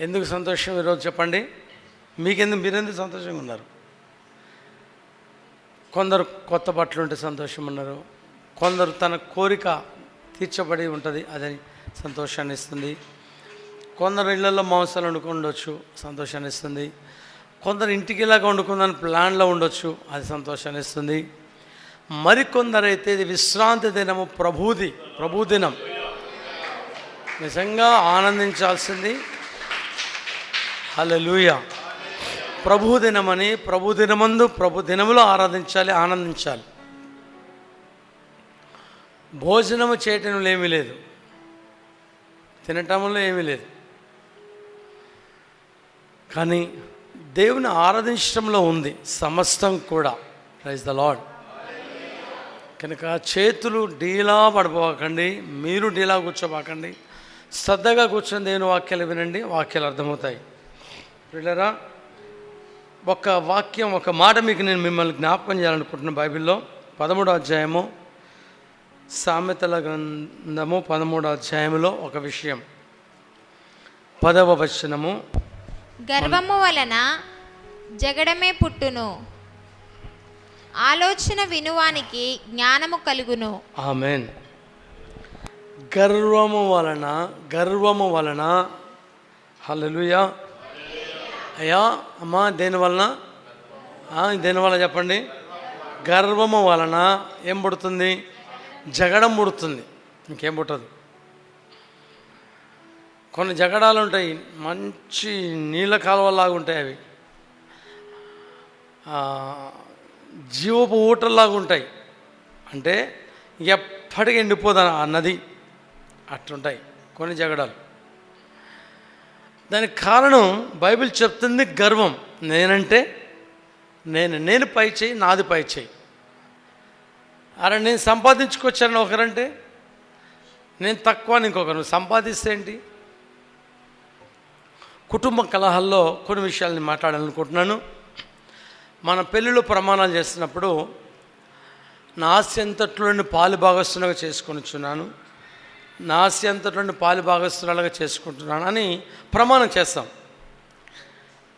ఎందుకు సంతోషం ఈరోజు చెప్పండి? మీరెందుకు సంతోషంగా ఉన్నారు? కొందరు కొత్త బట్టలు ఉంటే సంతోషం ఉన్నారు, కొందరు తన కోరిక తీర్చబడి ఉంటుంది, అది సంతోషాన్ని ఇస్తుంది. కొందరు ఇళ్లలో మాంసాలు వండుకుండొచ్చు, సంతోషాన్ని ఇస్తుంది. కొందరు ఇంటికి ఇలాగ వండుకుందని ప్లాన్లో ఉండొచ్చు, అది సంతోషాన్ని ఇస్తుంది. మరికొందరైతే ఇది విశ్రాంతి దినము, ప్రభుదినం, నిజంగా ఆనందించాల్సింది. హల్లెలూయా. ప్రభుదినమని, ప్రభుదినమందు ప్రభుదినములో ఆరాధించాలి, ఆనందించాలి. భోజనము చేయటంలో ఏమీ లేదు, తినటంలో ఏమీ లేదు, కానీ దేవుని ఆరాధించడంలో ఉంది సమస్తం కూడా. Praise the lord. కనుక చేతులు డీలా పడిపోకండి, మీరు డీలా కూర్చోబాకండి, శ్రద్ధగా కూర్చొని దేవుని వాక్యాలు వినండి, వాక్యాలు అర్థమవుతాయి. పిల్లరా, ఒక మాట మీకు నేను మిమ్మల్ని జ్ఞాపకం చేయాలనుకుంటున్నాను. బైబిల్లో 13వ అధ్యాయము, సామెతల గ్రంథము 13వ అధ్యాయంలో ఒక విషయం, 10వ వచనము. గర్వము వలన జగడమే పుట్టును, ఆలోచన వినువానికి జ్ఞానము కలుగును. ఆమేన్. గర్వము వలన హల్లెలూయా. అయ్యా అమ్మా, దేనివల్ల చెప్పండి? గర్వము వలన ఏం పుడుతుంది? జగడం పుడుతుంది, ఇంకేం పుట్టదు. కొన్ని జగడాలు ఉంటాయి, మంచి నీళ్ళ కాలువలాగా ఉంటాయి, అవి జీవపు ఊటల్లాగా ఉంటాయి, అంటే ఎప్పటికీ ఎండిపోదా ఆ నది, అట్లుంటాయి కొన్ని జగడాలు. దానికి కారణం బైబిల్ చెప్తుంది గర్వం. నేనంటే నేను పై చేయి, నాది పై చేయి. అరే నేను సంపాదించుకొచ్చాను ఒకరంటే, నేను తక్కువ అని ఇంకొకరు. నువ్వు సంపాదిస్తే ఏంటి? కుటుంబ కలహాల్లో కొన్ని విషయాలని మాట్లాడాలనుకుంటున్నాను. మన పెళ్ళిలో ప్రమాణాలు చేస్తున్నప్పుడు నా ఆస్తి అంతట్లోని పాలు భాగస్తులుగా చేసుకొనిచున్నాను, నా ఆస్తి అంతట్లోని పాలు భాగస్తులుగా చేసుకుంటున్నాను అని ప్రమాణం చేస్తాం.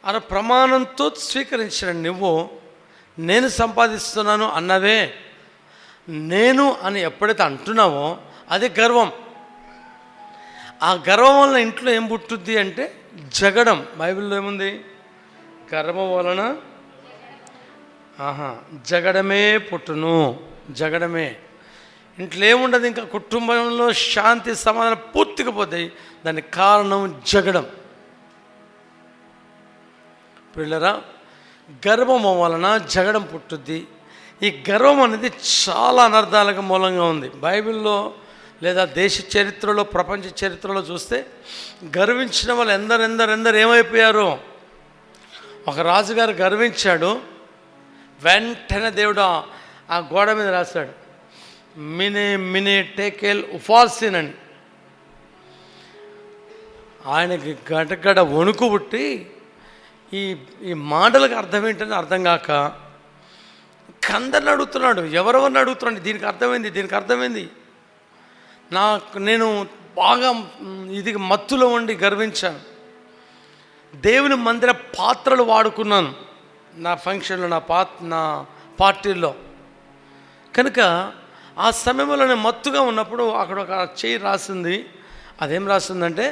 అలా ప్రమాణంతో స్వీకరించిన నువ్వు నేను సంపాదిస్తున్నాను అన్నవే నేను అని ఎప్పుడైతే అంటున్నావో అది గర్వం. ఆ గర్వం వలన ఇంట్లో ఏం పుట్టుద్ది అంటే జగడం. బైబిల్లో ఏముంది? గర్వం వలన జగడమే పుట్టును, జగడమే. ఇంట్లో ఏముండదు, ఇంకా కుటుంబంలో శాంతి సమాధానం పూర్తిగా పోతాయి. దానికి కారణం జగడం. పిల్లరా, గర్వం వలన జగడం పుట్టుద్ది. ఈ గర్వం అనేది చాలా అనర్థాలకు మూలంగా ఉంది. బైబిల్లో లేదా దేశ చరిత్రలో, ప్రపంచ చరిత్రలో చూస్తే గర్వించిన వాళ్ళు ఎందరెందరు ఏమైపోయారు. ఒక రాజుగారు గర్వించాడు, వెంటనే దేవుడు ఆ గోడ మీద రాశాడు, మినే టేకెల్ ఉఫాల్సిన్ అని. ఆయనకి గడగడ వణుకు పుట్టి ఈ మాటలకు అర్థం ఏంటని అర్థం కాక అందరిని అడుగుతున్నాడు, ఎవరెవరిని అడుగుతున్నాడు, దీనికి అర్థమైంది. నేను బాగా ఇది మత్తులో ఉండి గర్వించాను, దేవుని మందిర పాత్రలు వాడుకున్నాను నా ఫంక్షన్లో, నా పార్టీల్లో. కనుక ఆ సమయంలో నేను మత్తుగా ఉన్నప్పుడు అక్కడ ఒక చేయి రాసింది. అదేం రాసిందంటే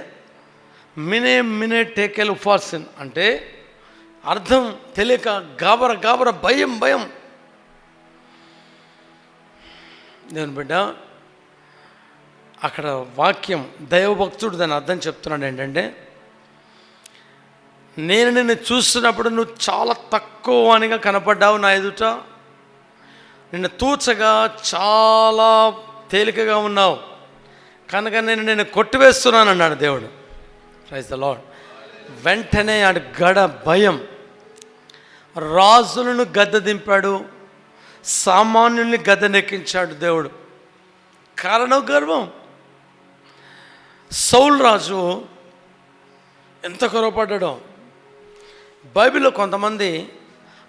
మినే టేకెల్ ఉఫార్సిన్ అంటే అర్థం తెలియక గాబర భయం. నేను బిడ్డ, అక్కడ వాక్యం దైవభక్తుడు దాని అర్థం చెప్తున్నాడు ఏంటంటే, నేను నిన్ను చూస్తున్నప్పుడు నువ్వు చాలా తక్కువ అనిగా కనపడ్డావు నా ఎదుట, నిన్ను తూచగా చాలా తేలికగా ఉన్నావు, కనుక నేను కొట్టివేస్తున్నాను అన్నాడు దేవుడు. Praise the lord. వెంటనే ఆడు భయం, రాజులను గద్దె దింపాడు, సామాన్యుల్ని గద్దెనెక్కించాడు దేవుడు. కారణం గర్వం. సౌలు రాజు ఎంత గొరవపడ్డాడో. బైబిల్లో కొంతమంది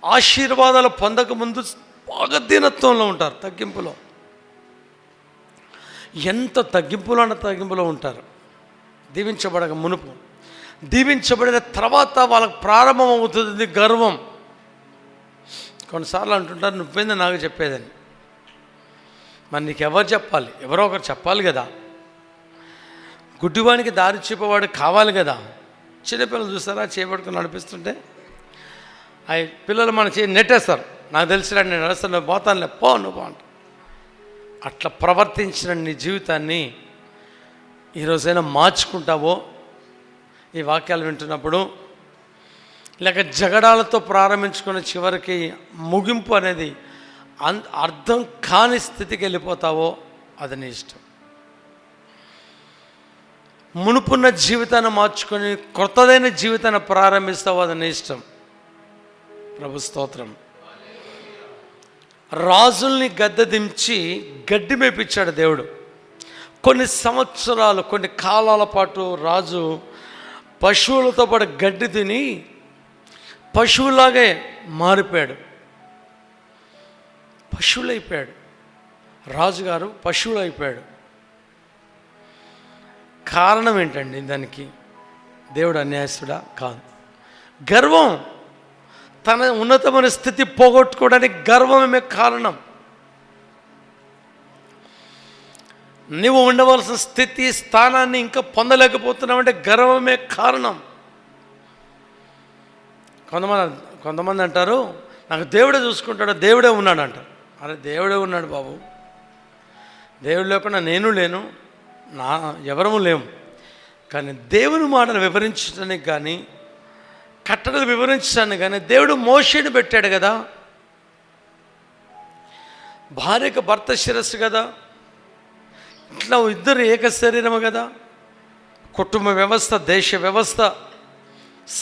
ఆశీర్వాదాలు పొందకముందు బాగా దీనత్వంలో ఉంటారు, తగ్గింపులో. ఎంత తగ్గింపులో ఉంటారు దీవించబడక మునుపు. దీవించబడిన తర్వాత వాళ్ళకు ప్రారంభం అవుతుంది గర్వం. కొన్నిసార్లు అంటుంటారు, నువ్వేంది నాకు చెప్పేదని. మరి నీకు ఎవరు చెప్పాలి? ఎవరో ఒకరు చెప్పాలి కదా. గుడ్డివానికి దారి చూపేవాడు కావాలి కదా. చిన్నపిల్లలు చూస్తారా, చేపట్టుకుని నడిపిస్తుంటే ఆ పిల్లలు మన చేయి నెట్టేస్తారు. నాకు తెలిసినా నేను నడుస్తాను, నువ్వు పోతానులే, పో నువ్వు పో అంట. అట్లా ప్రవర్తించిన నీ జీవితాన్ని ఈరోజైనా మార్చుకుంటావో ఈ వాక్యాలు వింటున్నప్పుడు, లేక జగడాలతో ప్రారంభించుకున్న చివరికి ముగింపు అనేది అర్థం కాని స్థితికి వెళ్ళిపోతావో అది నీ ఇష్టం. మునుపున్న జీవితాన్ని మార్చుకొని కొత్తదైన జీవితాన్ని ప్రారంభిస్తావో అది నీ ఇష్టం. ప్రభు స్తోత్రం. రాజుల్ని గద్దె దించి గడ్డి మేపించాడు దేవుడు. కొన్ని సంవత్సరాలు, కొన్ని కాలాల పాటు రాజు పశువులతో పాటు గడ్డి తిని పశువులాగే మారిపోయాడు. పశువులైపోయాడు. రాజుగారు పశువులు అయిపోయాడు. కారణం ఏంటండి దానికి? దేవుడు అన్యాయస్తుడా? కాదు, గర్వం. తన ఉన్నతమైన స్థితి పోగొట్టుకోవడానికి గర్వమే కారణం. నువ్వు ఉండవలసిన స్థితి, స్థానాన్ని ఇంకా పొందలేకపోతున్నావంటే గర్వమే కారణం. కొంతమంది అంటారు, నాకు దేవుడే చూసుకుంటాడు, దేవుడే ఉన్నాడు అంటారు. అరే దేవుడే ఉన్నాడు బాబు, దేవుడు లేకుండా నేను లేను, ఎవరము లేము. కానీ దేవుని మాటలు వివరించడానికి కానీ, కట్టడలు వివరించడానికి కానీ దేవుడు మోషేని పెట్టాడు కదా. భార్యకు భర్త శిరస్సు కదా, ఇట్లా ఇద్దరు ఏక శరీరము కదా. కుటుంబ వ్యవస్థ, దేశ వ్యవస్థ,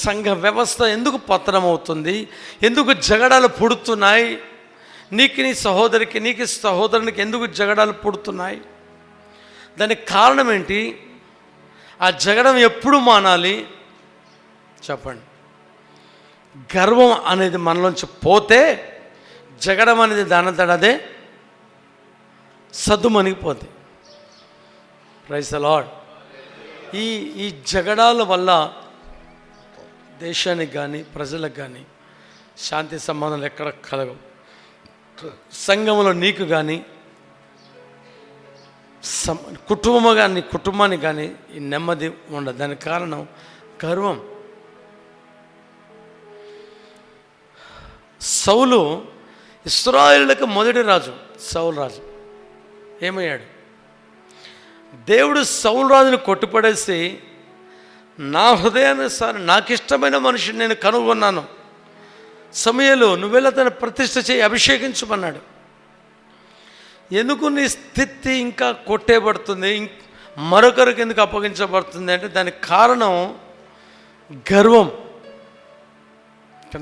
సంఘ వ్యవస్థ ఎందుకు పతనమవుతుంది? ఎందుకు జగడాలు పుడుతున్నాయి? నీకు నీ సహోదరికి, నీకు సహోదరునికి ఎందుకు జగడాలు పుడుతున్నాయి? దానికి కారణం ఏంటి? ఆ జగడం ఎప్పుడు మానాలి చెప్పండి. గర్వం అనేది మనలోంచి పోతే జగడం అనేది దానంతటదే సద్దుమణిగిపోతుంది. Praise the Lord. ఈ జగడాల వల్ల దేశానికి కానీ ప్రజలకు కానీ శాంతి సంబంధాలు ఎక్కడ కలగవు. సంఘంలో నీకు కానీ కుటుంబానికి కానీ ఈ నెమ్మది ఉండదు. దానికి కారణం గర్వం. సౌలు ఇశ్రాయేలులకు మొదటి రాజు. సౌలు రాజు ఏమయ్యాడు? దేవుడు సౌలు రాజును కొట్టుపడేసి, నా హృదయానుసారి నాకు ఇష్టమైన మనిషిని నేను కనుగొన్నాను, సమూయేలు నువ్వెలా తన ప్రతిష్ఠ చేయి, అభిషేకించమన్నాడు. ఎందుకు నీ స్థితి ఇంకా కొట్టేయబడుతుంది, మరొకరికి ఎందుకు అప్పగించబడుతుంది అంటే దానికి కారణం గర్వం.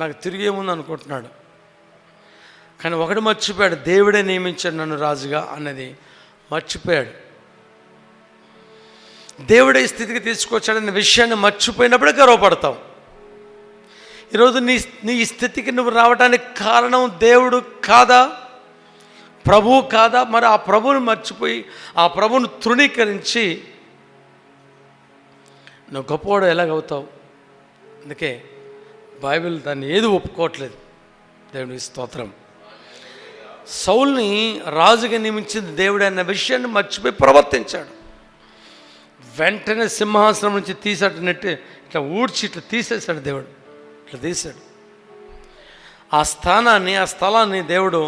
నాకు తిరిగి ఏముంది అనుకుంటున్నాడు. కానీ ఒకటి మర్చిపోయాడు, దేవుడే నియమించాడు నన్ను రాజుగా అన్నది మర్చిపోయాడు. దేవుడే ఈ స్థితికి తీసుకొచ్చాడనే విషయాన్ని మర్చిపోయినప్పుడే గర్వపడతావు. ఈరోజు నీ స్థితికి నువ్వు రావడానికి కారణం దేవుడు కాదా, ప్రభువు కాదా? మరి ఆ ప్రభువుని మర్చిపోయి, ఆ ప్రభువును తృణీకరించి నువ్వు గొప్పవాడు ఎలాగవుతావు? అందుకే బైబిల్ దాన్ని ఏది ఒప్పుకోవట్లేదు. దేవుని స్తోత్రం. సౌల్ని రాజుగా నియమించింది దేవుడే అన్న విషయాన్ని మర్చిపోయి ప్రవర్తించాడు. వెంటనే సింహాసనం నుంచి తీసేటట్టు ఇట్లా ఊడ్చి ఇట్లా తీసేశాడు దేవుడు. ఇట్లా తీశాడు. ఆ స్థలాన్ని దేవుడు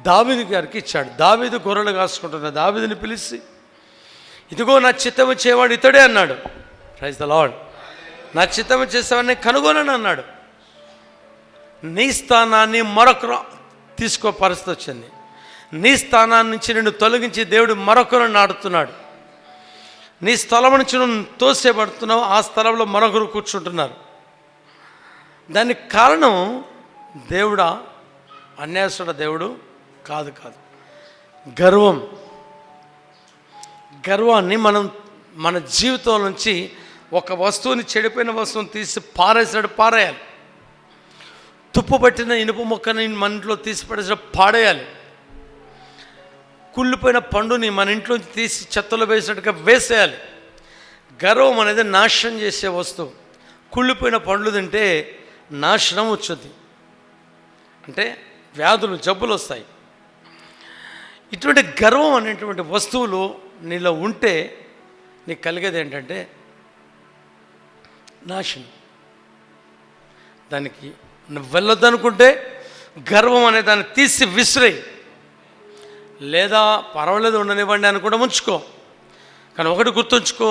దావీదు గారికి ఇచ్చాడు. దావీదు గొర్రెలు కాసుకుంటున్న దావీదుని పిలిచి, ఇదిగో నా చిత్తము చేయవాడు ఇతడే అన్నాడు. Praise the lord. నా చిత్తము చేసేవాడిని కనుగొనని అన్నాడు. నీ స్థానాన్ని మరొకరు తీసుకో పరిస్థితి వచ్చింది. నీ స్థానాన్ని నుంచి నిన్ను తొలగించి దేవుడు మరొకరు నాడుతున్నాడు. నీ స్థలం నుంచి నువ్వు తోసేపడుతున్నావు, ఆ స్థలంలో మరొకరు కూర్చుంటున్నారు. దానికి కారణం దేవుడా? అన్యాయస్తుడ దేవుడు? కాదు. గర్వం. గర్వాన్ని మనం మన జీవితం నుంచి ఒక వస్తువుని, చెడిపోయిన వస్తువుని తీసి పారేయాలి. తుప్పు పట్టిన ఇనుప మొక్కని మన ఇంట్లో తీసి పడేసిన పాడేయాలి. కుళ్ళిపోయిన పండుని మన ఇంట్లోంచి తీసి చెత్తలో వేసినట్టుగా వేసేయాలి. గర్వం అనేది నాశనం చేసే వస్తువు. కుళ్ళిపోయిన పండ్లు తింటే నాశనం వచ్చుద్ది, అంటే వ్యాధులు, జబ్బులు వస్తాయి. ఇటువంటి గర్వం అనేటువంటి వస్తువులు నీలో ఉంటే నీకు కలిగేది ఏంటంటే నాశనం. దానికి నువ్వు వెళ్ళొద్దనుకుంటే గర్వం అనే దాన్ని తీసి విసిరేయి, లేదా పర్వాలేదు ఉండనివ్వండి అని కూడా ఉంచుకో. కానీ ఒకటి గుర్తుంచుకో,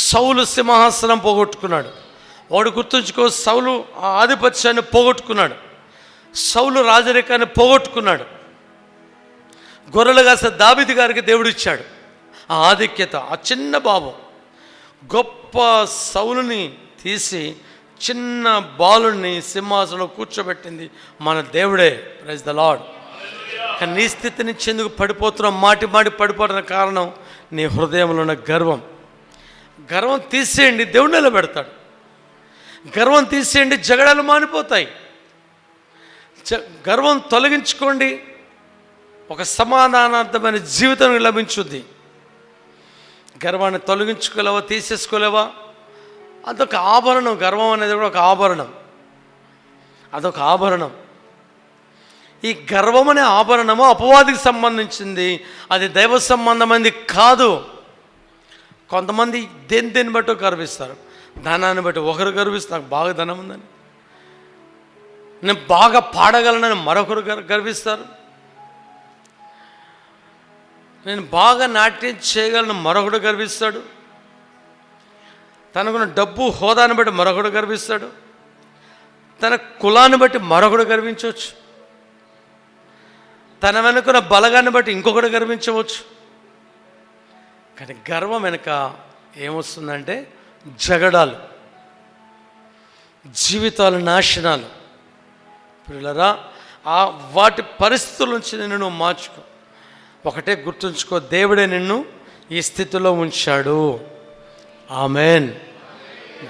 సౌలు సింహాసనం పోగొట్టుకున్నాడు. ఒకటి గుర్తుంచుకో, సౌలు ఆ ఆధిపత్యాన్ని పోగొట్టుకున్నాడు. సౌలు రాజరికాన్ని పోగొట్టుకున్నాడు. గొర్రెలు కాసే దావీదు గారికి దేవుడు ఇచ్చాడు ఆ ఆధిక్యత. ఆ చిన్న బాబు గొప్ప సౌలుని తీసి చిన్న బాలుని సింహాసనంలో కూర్చోబెట్టింది మన దేవుడే. Praise the lord. కానీ నీ స్థితి నుంచి ఎందుకు పడిపోతున్నావు, మాటి పడిపోతున్న కారణం నీ హృదయంలో ఉన్న గర్వం. గర్వం తీసేయండి, దేవుడు నిలబెడతాడు. గర్వం తీసేయండి, జగడాలు మానిపోతాయి. గర్వం తొలగించుకోండి, ఒక సమాధానార్థమైన జీవితం లభించుద్ది. గర్వాన్ని తొలగించుకోలేవా, తీసేసుకోలేవా? అదొక ఆభరణం. గర్వం అనేది కూడా ఒక ఆభరణం, అదొక ఆభరణం. ఈ గర్వం అనే ఆభరణము అపవాదికి సంబంధించింది, అది దైవ సంబంధమైనది కాదు. కొంతమంది దేన్ని బట్టి గర్విస్తారు. ధనాన్ని బట్టి ఒకరు గర్విస్తారు, నాకు బాగా ధనం ఉందని. నేను బాగా పాడగలనని మరొకరు గర్విస్తారు. నేను బాగా నాట్యం చేయగలను మరొకడు గర్విస్తాడు. తనకున్న డబ్బు హోదాను బట్టి మరొకడు గర్విస్తాడు. తన కులాన్ని బట్టి మరొకడు గర్వించవచ్చు. తన వెనుకున్న బలగాన్ని బట్టి ఇంకొకటి గర్వించవచ్చు. కానీ గర్వం వెనుక ఏమొస్తుందంటే జగడాలు, జీవితాలు, నాశనాలు. పిల్లరా, వాటి పరిస్థితుల నుంచి నిన్ను నువ్వు మార్చుకో. ఒకటే గుర్తుంచుకో, దేవుడే నిన్ను ఈ స్థితిలో ఉంచాడు. ఆమెన్.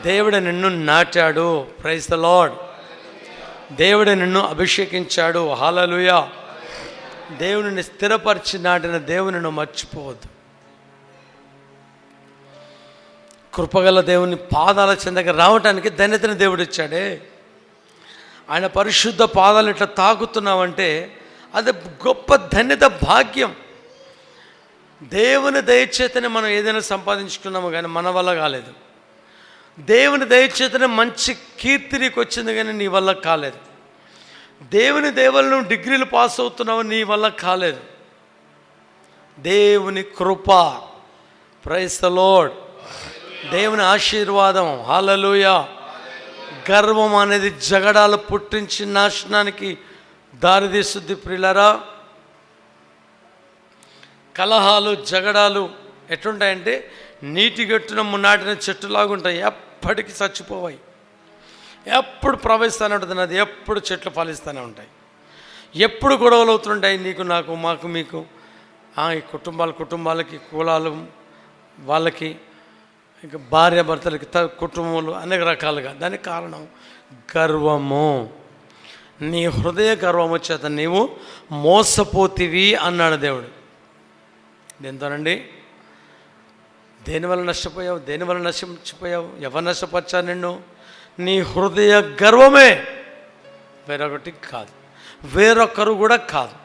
దేవుడే నిన్ను నాటాడు. Praise the lord. దేవుడే నిన్ను అభిషేకించాడు. హల్లెలూయా. దేవుని స్థిరపరిచి నాటిన దేవుని నువ్వు మర్చిపోవద్దు. కృపగల దేవుని పాదాల చెందక రావటానికి ధన్యతని దేవుడు ఇచ్చాడే. ఆయన పరిశుద్ధ పాదాలు ఇట్లా తాకుతున్నావంటే అది గొప్ప ధన్యత, భాగ్యం. దేవుని దయచేతనే మనం ఏదైనా సంపాదించుకున్నాము, కానీ మన వల్ల కాలేదు. దేవుని దయచేతనే మంచి కీర్తి నీకు వచ్చింది, కానీ నీ వల్ల కాలేదు. దేవుని దేవలను డిగ్రీలు పాస్ అవుతున్నావు, నీ వల్ల కాలేదు. దేవుని కృప. Praise the lord. దేవుని ఆశీర్వాదం. హల్లెలూయా. గర్వం అనేది జగడాలు పుట్టించి నాశనానికి దారితీస్తుంది. ప్రియులారా, కలహాలు, జగడాలు ఎట్లుంటాయంటే నీటి గట్టున నాటిన చెట్టులాగుంటాయి, ఎప్పటికీ చచ్చిపోవాయి. ఎప్పుడు ప్రవహిస్తూనే ఉంటుంది అది, ఎప్పుడు చెట్లు ఫలిస్తూనే ఉంటాయి, ఎప్పుడు గొడవలు అవుతుంటాయి. నీకు, నాకు, మాకు, మీకు, ఈ కుటుంబాలకి, కులాలు వాళ్ళకి, ఇంకా భార్య భర్తలకి, కుటుంబాలు, అనేక రకాలుగా. దానికి కారణం గర్వము. నీ హృదయ గర్వము చేత నీవు మోసపోతివి అన్నాడు దేవుడు. దేంతోనండి? దేనివల్ల నష్టపోయావు? దేనివల్ల నశించిపోయావు? ఎవరు నష్టపరిచారు నిన్ను? నీ హృదయ గర్వమే, వేరొకటి కాదు, వేరొకరు కూడా కాదు.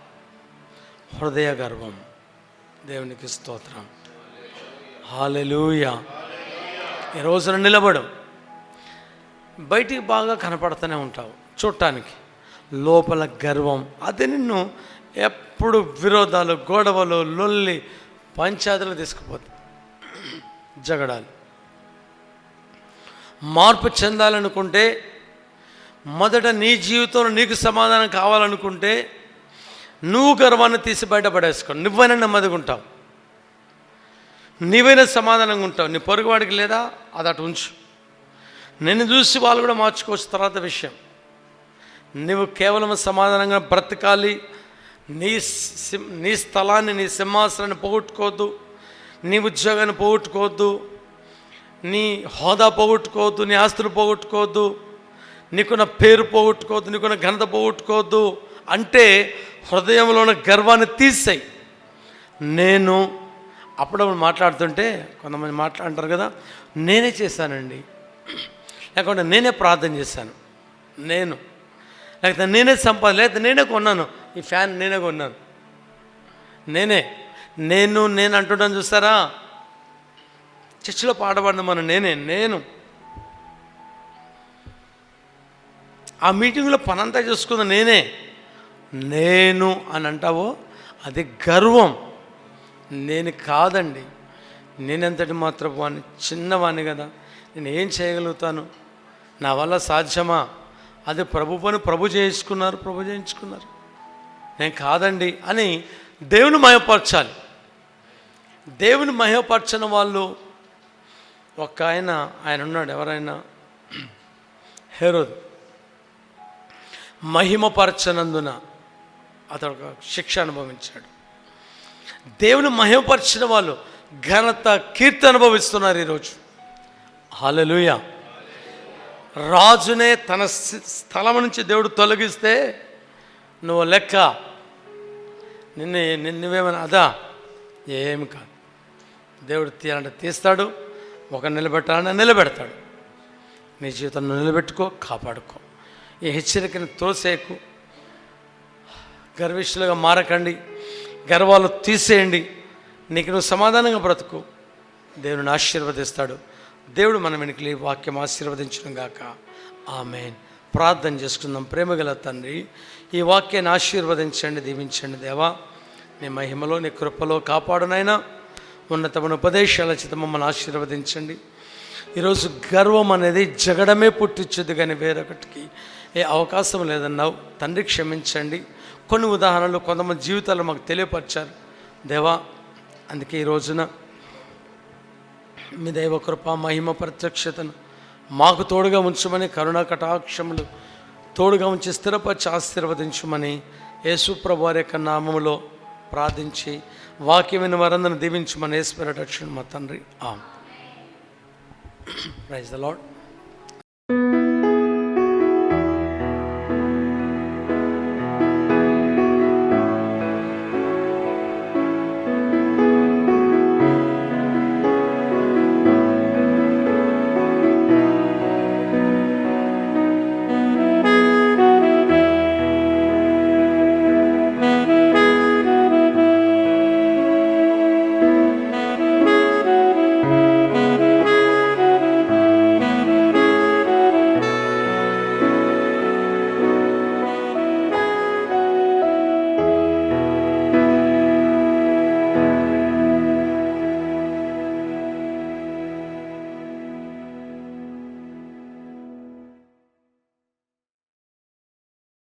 హృదయ గర్వం. దేవునికి స్తోత్రం. హల్లెలూయా. ఈ రోజున నిలబడు. బయటికి బాగా కనపడుతూనే ఉంటావు చూడటానికి, లోపల గర్వం అది నిన్ను ఎప్పుడు విరోధాలు, గొడవలు, లొల్లి, పంచాయతీలు తీసుకుపోతుంది, జగడాలు. మార్పు చెందాలనుకుంటే, మొదట నీ జీవితంలో నీకు సమాధానం కావాలనుకుంటే, నువ్వు గర్వాన్ని తీసి బయటపడేసుకో. నువ్వైనా నెమ్మదిగా ఉంటావు, నీవైనా సమాధానంగా ఉంటావు. నీ పొరుగువాడికి లేదా, అది అటు ఉంచు. నిన్ను చూసి వాళ్ళు కూడా మార్చుకోవచ్చు. తర్వాత విషయం, నువ్వు కేవలం సమాధానంగా బ్రతకాలి. నీ స్థలాన్ని, నీ సింహాసనాన్ని పోగొట్టుకోవద్దు, నీ ఉద్యోగాన్ని పోగొట్టుకోవద్దు, నీ హోదా పోగొట్టుకోవద్దు, నీ ఆస్తులు పోగొట్టుకోవద్దు, నీకున్న పేరు పోగొట్టుకోవద్దు, నీకున్న ఘనత పోగొట్టుకోవద్దు. అంటే హృదయంలో ఉన్న గర్వాన్ని తీసేయి. నేను అప్పుడప్పుడు మాట్లాడుతుంటే కొంతమంది మాట్లాడుతారు కదా, నేనే చేశానండి, లేకుంటే నేనే ప్రార్థన చేశాను, లేకపోతే నేనే లేకపోతే నేనే కొన్నాను, ఈ ఫ్యాన్ నేనే కొన్నాను, నేను అంటుంటాను చూస్తారా. చర్చిలో పాట పాడిన మనం నేను ఆ మీటింగ్లో పనంతా చేసుకుంది నేను అని అంటావో అది గర్వం. నేను కాదండి, నేనెంతటి మాత్రం వాడిని, చిన్నవాడిని కదా, నేను ఏం చేయగలుగుతాను, నా వల్ల సాధ్యమా? అది ప్రభు పని ప్రభు చేయించుకున్నారు, నేను కాదండి అని దేవుని మహిమపరచాలి. దేవుని మహిమపరచని వాళ్ళు ఒక ఆయన ఉన్నాడు, ఎవరైనా హేరోదు. మహిమపరచనందున అతడు ఒక శిక్ష అనుభవించాడు. దేవుని మహిమపరిచిన వాళ్ళు ఘనత కీర్తి అనుభవిస్తున్నారు ఈరోజు. హల్లెలూయా. రాజునే తన స్థలం నుంచి దేవుడు తొలగిస్తే నువ్వు లెక్క, నువ్వేమైనా అదా? ఏమి కాదు. దేవుడు తీయాలంటే తీస్తాడు, ఒక నిలబెట్టాలంటే నిలబెడతాడు. నీ జీవితాన్ని నిలబెట్టుకో, కాపాడుకో. ఈ హెచ్చరికను తోసేకు, గర్విష్ఠులుగా మారకండి, గర్వాలు తీసేయండి. నీకు నువ్వు సమాధానంగా బ్రతుకు, దేవుని ఆశీర్వదిస్తాడు. దేవుడు మన వెనుకలి వాక్యం ఆశీర్వదించడం గాక. ఆమేన్. ప్రార్థన చేసుకుందాం. ప్రేమగల తండ్రి, ఈ వాక్యాన్ని ఆశీర్వదించండి, దీవించండి. దేవా, నీ మహిమలో నీ కృపలో కాపాడునైనా, ఉన్నతమైన ఉపదేశాల చేత మమ్మల్ని ఆశీర్వదించండి. ఈరోజు గర్వం అనేది జగడమే పుట్టించుద్ది, కానీ వేరొకటికి ఏ అవకాశం లేదన్నావు తండ్రి. క్షమించండి. కొన్ని ఉదాహరణలు కొంతమంది జీవితాలు మాకు తెలియపరిచారు దేవా. అందుకే ఈ రోజున మీ దైవ కృప మహిమ ప్రత్యక్షతను మాకు తోడుగా ఉంచమని, కరుణా కటాక్షములు తోడుగా ఉంచి స్థిరపరిచి ఆశీర్వదించమని యేసు ప్రభువు వారి యొక్క నామములో ప్రార్థించి వాక్యమైన వారందరిని దీవించమని యేసు పేరిట మా తండ్రి. Praise the lord.